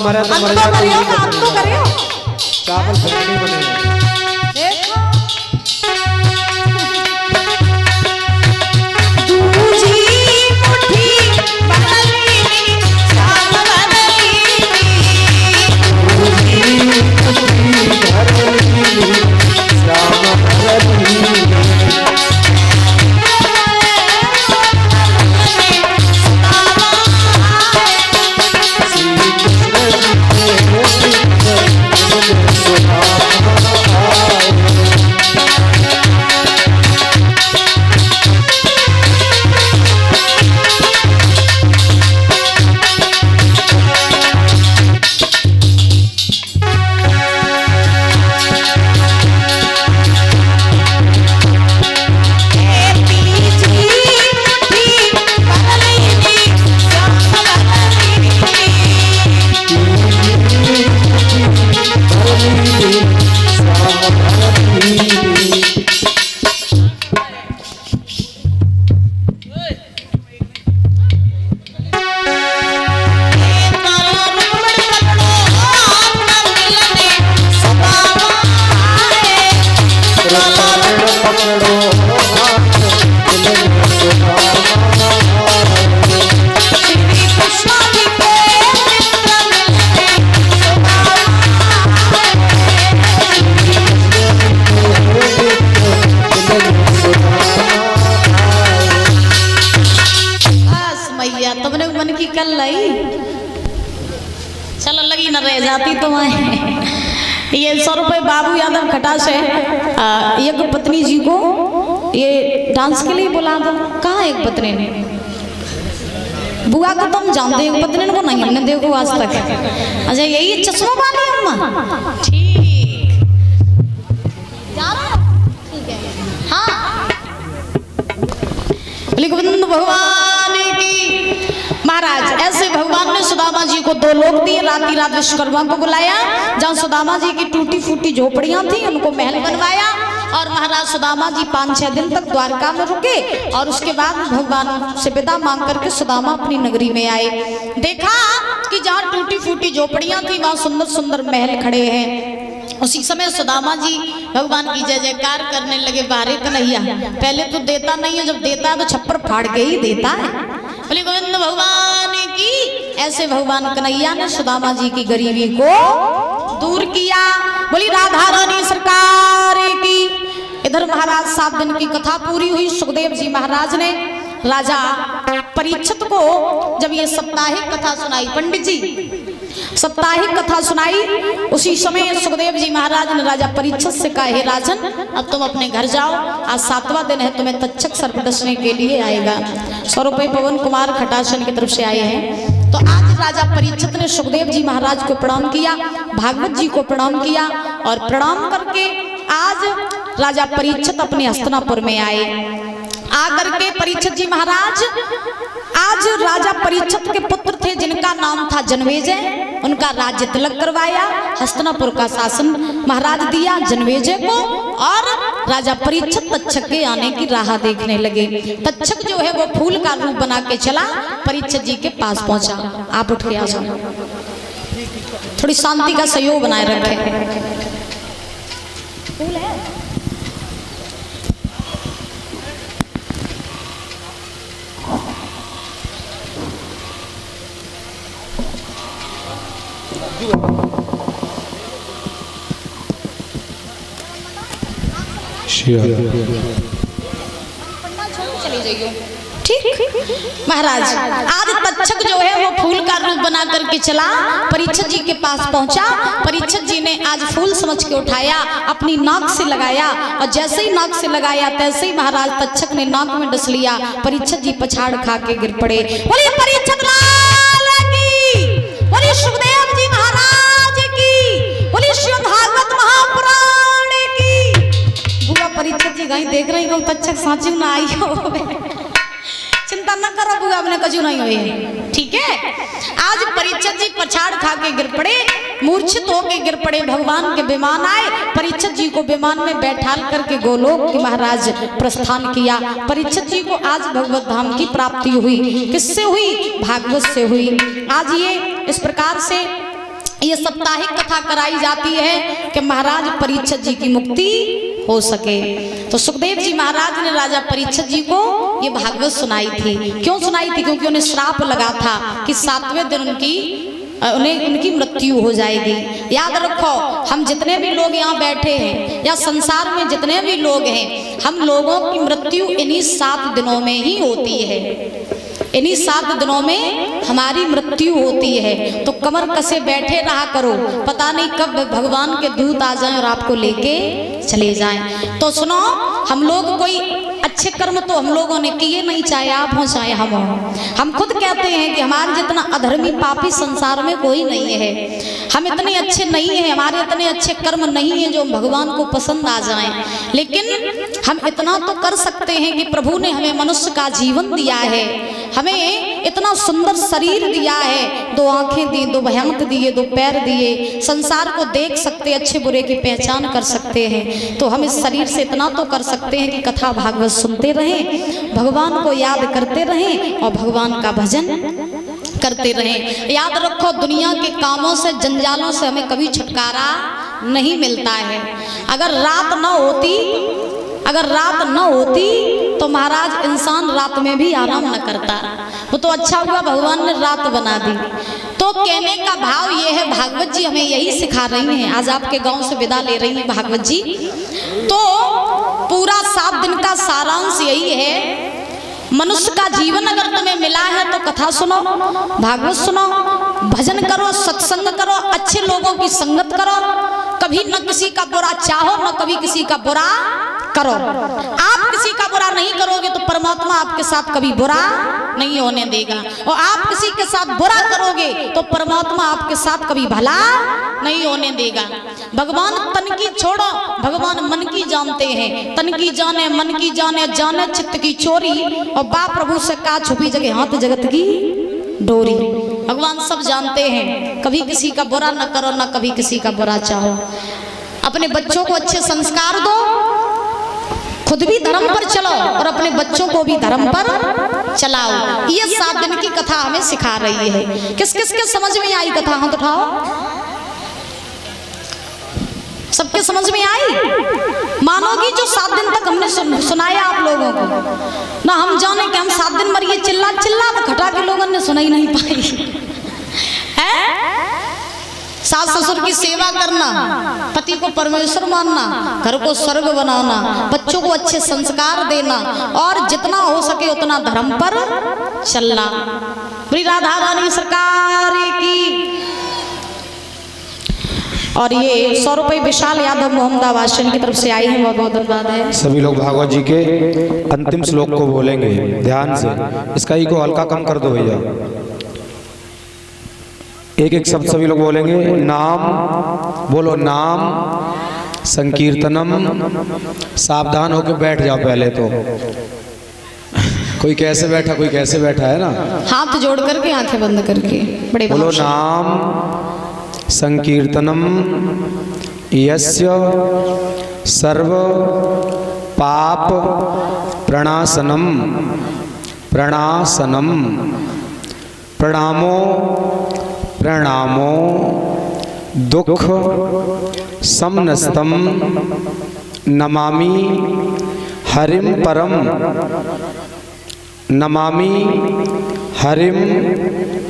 मरा तो मर जाओ, आप तो करियो चावल नहीं बनेगा। कल लाई चलो लगी न रह जाती तो ये 100 रुपए बाबू यादव खटा से एक पत्नी जी को ये डांस के लिए बुला दो। कहाँ एक पत्नी ने बुआ को तुम जानते हो, पत्नी को नहीं हमने देखो आज तक। अच्छा यही चश्मा वाली अम्मा ठीक हाँ गोविंद भगवान की। महाराज ऐसे भगवान ने सुदामा जी को 2 लोक दिए। राती रात विश्वकर्मा को बुलाया, जहाँ सुदामा जी की टूटी फूटी झोपड़ियां थी उनको महल बनवाया। और महाराज सुदामा जी 5-6 दिन तक द्वारका में रुके और उसके बाद भगवान से विदा मांग करके सुदामा अपनी नगरी में आए। देखा कि जहाँ टूटी फूटी झोपड़ियां थी वहाँ सुंदर सुंदर महल खड़े हैं। उसी समय सुदामा जी भगवान की जय जयकार करने लगे। बारे कन्हैया पहले तो देता नहीं है, जब देता है तो छप्पर फाड़ के ही देता है। बोले गोविंद भगवान की। ऐसे भगवान कन्हैया ने सुदामा जी की गरीबी को दूर किया। बोली राधा रानी सरकार की। इधर महाराज 7 दिन की कथा पूरी हुई। सुखदेव जी महाराज ने राजा परीक्षित को जब ये साप्ताहिक कथा सुनाई, पंडित जी साप्ताहिक कथा सुनाई, उसी समय सुखदेव जी महाराज ने राजा परीक्षित से कहा, हे राजन अब तुम अपने घर जाओ, आज 7वां दिन है, तुम्हें तक्षक सर्प डसने के लिए आएगा। 100 रुपए पवन कुमार खटासन की तरफ से आए हैं। तो आज राजा परीक्षित ने सुखदेव जी महाराज को प्रणाम किया, भागवत जी को प्रणाम किया और प्रणाम करके आज राजा परीक्षित अपने हस्तिनापुर में आए। आकर के परीक्षित जी महाराज आज राजा परीक्षित के पुत्र थे जिनका नाम था जनमेजय, उनका राज्य तिलक करवाया, हस्तिनापुर का शासन महाराज दिया जनमेजय को। और राजा परीक्षित तक्षक के आने की राह देखने लगे। तक्षक जो है वो फूल का रूप बना के चला, परीक्षित जी के पास पहुंचा। आप उठ के आ जाओ, थोड़ी शांति का सहयोग बनाए रखें। फूल है चली जाइए ठीक। महाराज आज तक्षक जो है वो फूल का रूप बना करके चला, परीक्षित जी के पास पहुंचा। परीक्षित जी ने आज फूल समझ के उठाया, अपनी नाक से लगाया और जैसे ही नाक से लगाया तैसे ही महाराज तक्षक ने नाक में डस लिया। परीक्षित जी पछाड़ खा के गिर पड़े। बोलिए परीक्षित लाल की, बोलिए सुखदेव जी महाराज की, बोलिए श्रीमद् भागवत महापुराण की। बुआ परीक्षित जी गई देख रही हो तक्षक सांची ना आई हो, चिंता न करो बुआ, अपने कजू नहीं हुई ठीक है। आज परीक्षित जी पछाड़ खा के गिर पड़े, मूर्छित होके गिर पड़े। भगवान के विमान आए, परीक्षित जी को विमान में बैठाल करके गोलोक की महाराज प्रस्थान किया। परीक्षित जी को आज भगवत धाम की प्राप्ति हुई। किससे हुई? भागवत से हुई। आज ये इस प्रकार से ये साप्ताहिक कथा कराई जाती है कि महाराज परीक्षित जी की मुक्ति हो सके। तो सुखदेव जी महाराज ने राजा परीक्षित जी को ये भागवत सुनाई थी। क्यों सुनाई थी? क्योंकि उन्हें श्राप लगा था कि 7वें दिन उनकी मृत्यु हो जाएगी। याद रखो, हम जितने भी लोग यहाँ बैठे हैं या संसार में जितने भी लोग हैं, हम लोगों की मृत्यु इन्हीं 7 दिनों में ही होती है। इन्हीं 7 दिनों में हमारी मृत्यु होती है। तो कमर कसे बैठे रहा करो, पता नहीं कब भगवान के दूत आ जाएं और आपको लेके चले जाएं। तो सुनो, हम लोग कोई अच्छे कर्म तो हम लोगों ने किए नहीं, चाहे आप हो चाहे हम हो। हम खुद कहते हैं कि हमारे जितना अधर्मी पापी संसार में कोई नहीं है। हम इतने अच्छे नहीं हैं, हमारे इतने अच्छे कर्म नहीं हैं जो भगवान को पसंद आ जाएं। लेकिन हम इतना तो कर सकते हैं कि प्रभु ने हमें मनुष्य का जीवन दिया है, हमें इतना सुंदर शरीर दिया है, 2 आंखें दी, 2 भयंक दिए, 2 पैर दिए, संसार को देख सकते, अच्छे बुरे की पहचान कर सकते हैं। तो हम इस शरीर से इतना तो कर सकते हैं कि कथा भागवत सुनते रहें, भगवान को याद करते रहें और भगवान का भजन करते रहें। याद रखो, दुनिया के कामों से, जंजालों से हमें कभी छुटकारा नहीं मिलता है। अगर रात न होती तो महाराज इंसान रात में भी आराम न करता। वो तो अच्छा हुआ भगवान ने रात बना दी। तो कहने का भाव ये है, भागवत जी हमें यही सिखा रही हैं। आज आपके गांव से विदा ले रही हैं भागवत जी। तो पूरा 7 दिन का सारांश यही है, मनुष्य का जीवन अगर तुम्हें मिला है तो कथा सुनो, भागवत सुनो, भजन करो, सत्संग करो, अच्छे लोगों की संगत करो, कभी न किसी का बुरा चाहो, न कभी किसी का बुरा करो। आप किसी का बुरा नहीं करोगे तो परमात्मा आपके साथ कभी बुरा नहीं होने देगा, और आप किसी के साथ बुरा करोगे तो परमात्मा आपके साथ कभी भला नहीं होने देगा। भगवान तन की छोड़ो, भगवान मन की जानते हैं। तन की जाने, मन की जाने, जाने चित्त की चोरी, और बाप प्रभु से का छुपी जगह हाथ जगत की डोरी। भगवान सब जानते हैं। कभी किसी का बुरा न करो, न कभी किसी का बुरा चाहो। अपने बच्चों को अच्छे संस्कार दो, खुद भी धर्म पर चलो और अपने बच्चों को भी धर्म पर चलाओ। ये 7 दिन की कथा हमें सिखा रही है। किस किस के समझ में आई कथा? हाथ उठाओ। सबके समझ में आई? मानोगी जो 7 दिन तक हमने सुनाया आप लोगों को ना, हम जाने कि हम 7 दिन मरिए चिल्ला चिल्ला तो खटा के लोगों ने सुना ही नहीं पाई है। सास ससुर की सेवा करना, पति को परमेश्वर मानना, घर को स्वर्ग बनाना, बच्चों को अच्छे संस्कार देना, और जितना हो सके उतना धर्म पर चलना। श्री राधा रानी सरकार की। और ये 100 रुपए विशाल यादव मोहम्मदाबाद की तरफ से आई है, बहुत बहुत धन्यवाद है। सभी लोग भागवत जी के अंतिम श्लोक को बोलेंगे ध्यान से। इसका ई को हल्का कम कर दो भैया। एक शब्द सभी लोग बोलेंगे। नाम बोलो, नाम संकीर्तनम। सावधान होकर बैठ जाओ पहले तो। कोई कैसे बैठा, कोई कैसे बैठा है ना। हाथ जोड़ करके, आंखें बंद करके बड़े बोलो। नाम संकीर्तनम यस्य सर्व पाप प्रणासनम प्रणासनम प्रणामो प्रणामो दुख समनस्तम नमामि हरिम परम नमामि हरिम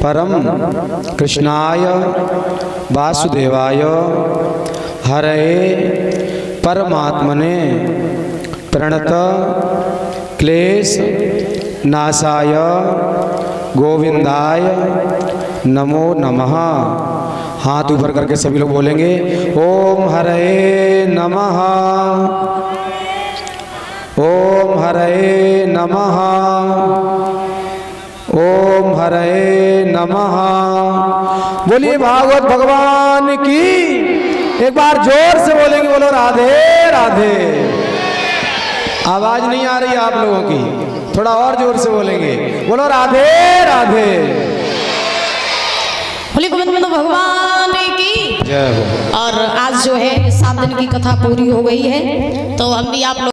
परम कृष्णाय वासुदेवाय हरये परमात्मने प्रणत क्लेश नाशाय गोविंदाय नमो नमः। हाथ ऊपर करके सभी लोग बोलेंगे। ओम हरये नमः, ओम हरये नमः, ओम हरये नमः। बोलिए भागवत भगवान की। एक बार जोर से बोलेंगे, बोलो राधे राधे। आवाज नहीं आ रही आप लोगों की, थोड़ा और जोर से बोलेंगे, बोलो राधे राधे। बोले गोविंद भगवान की जय हो। और आज जो है 7 दिन की कथा पूरी हो गई है, तो हम भी आप लोग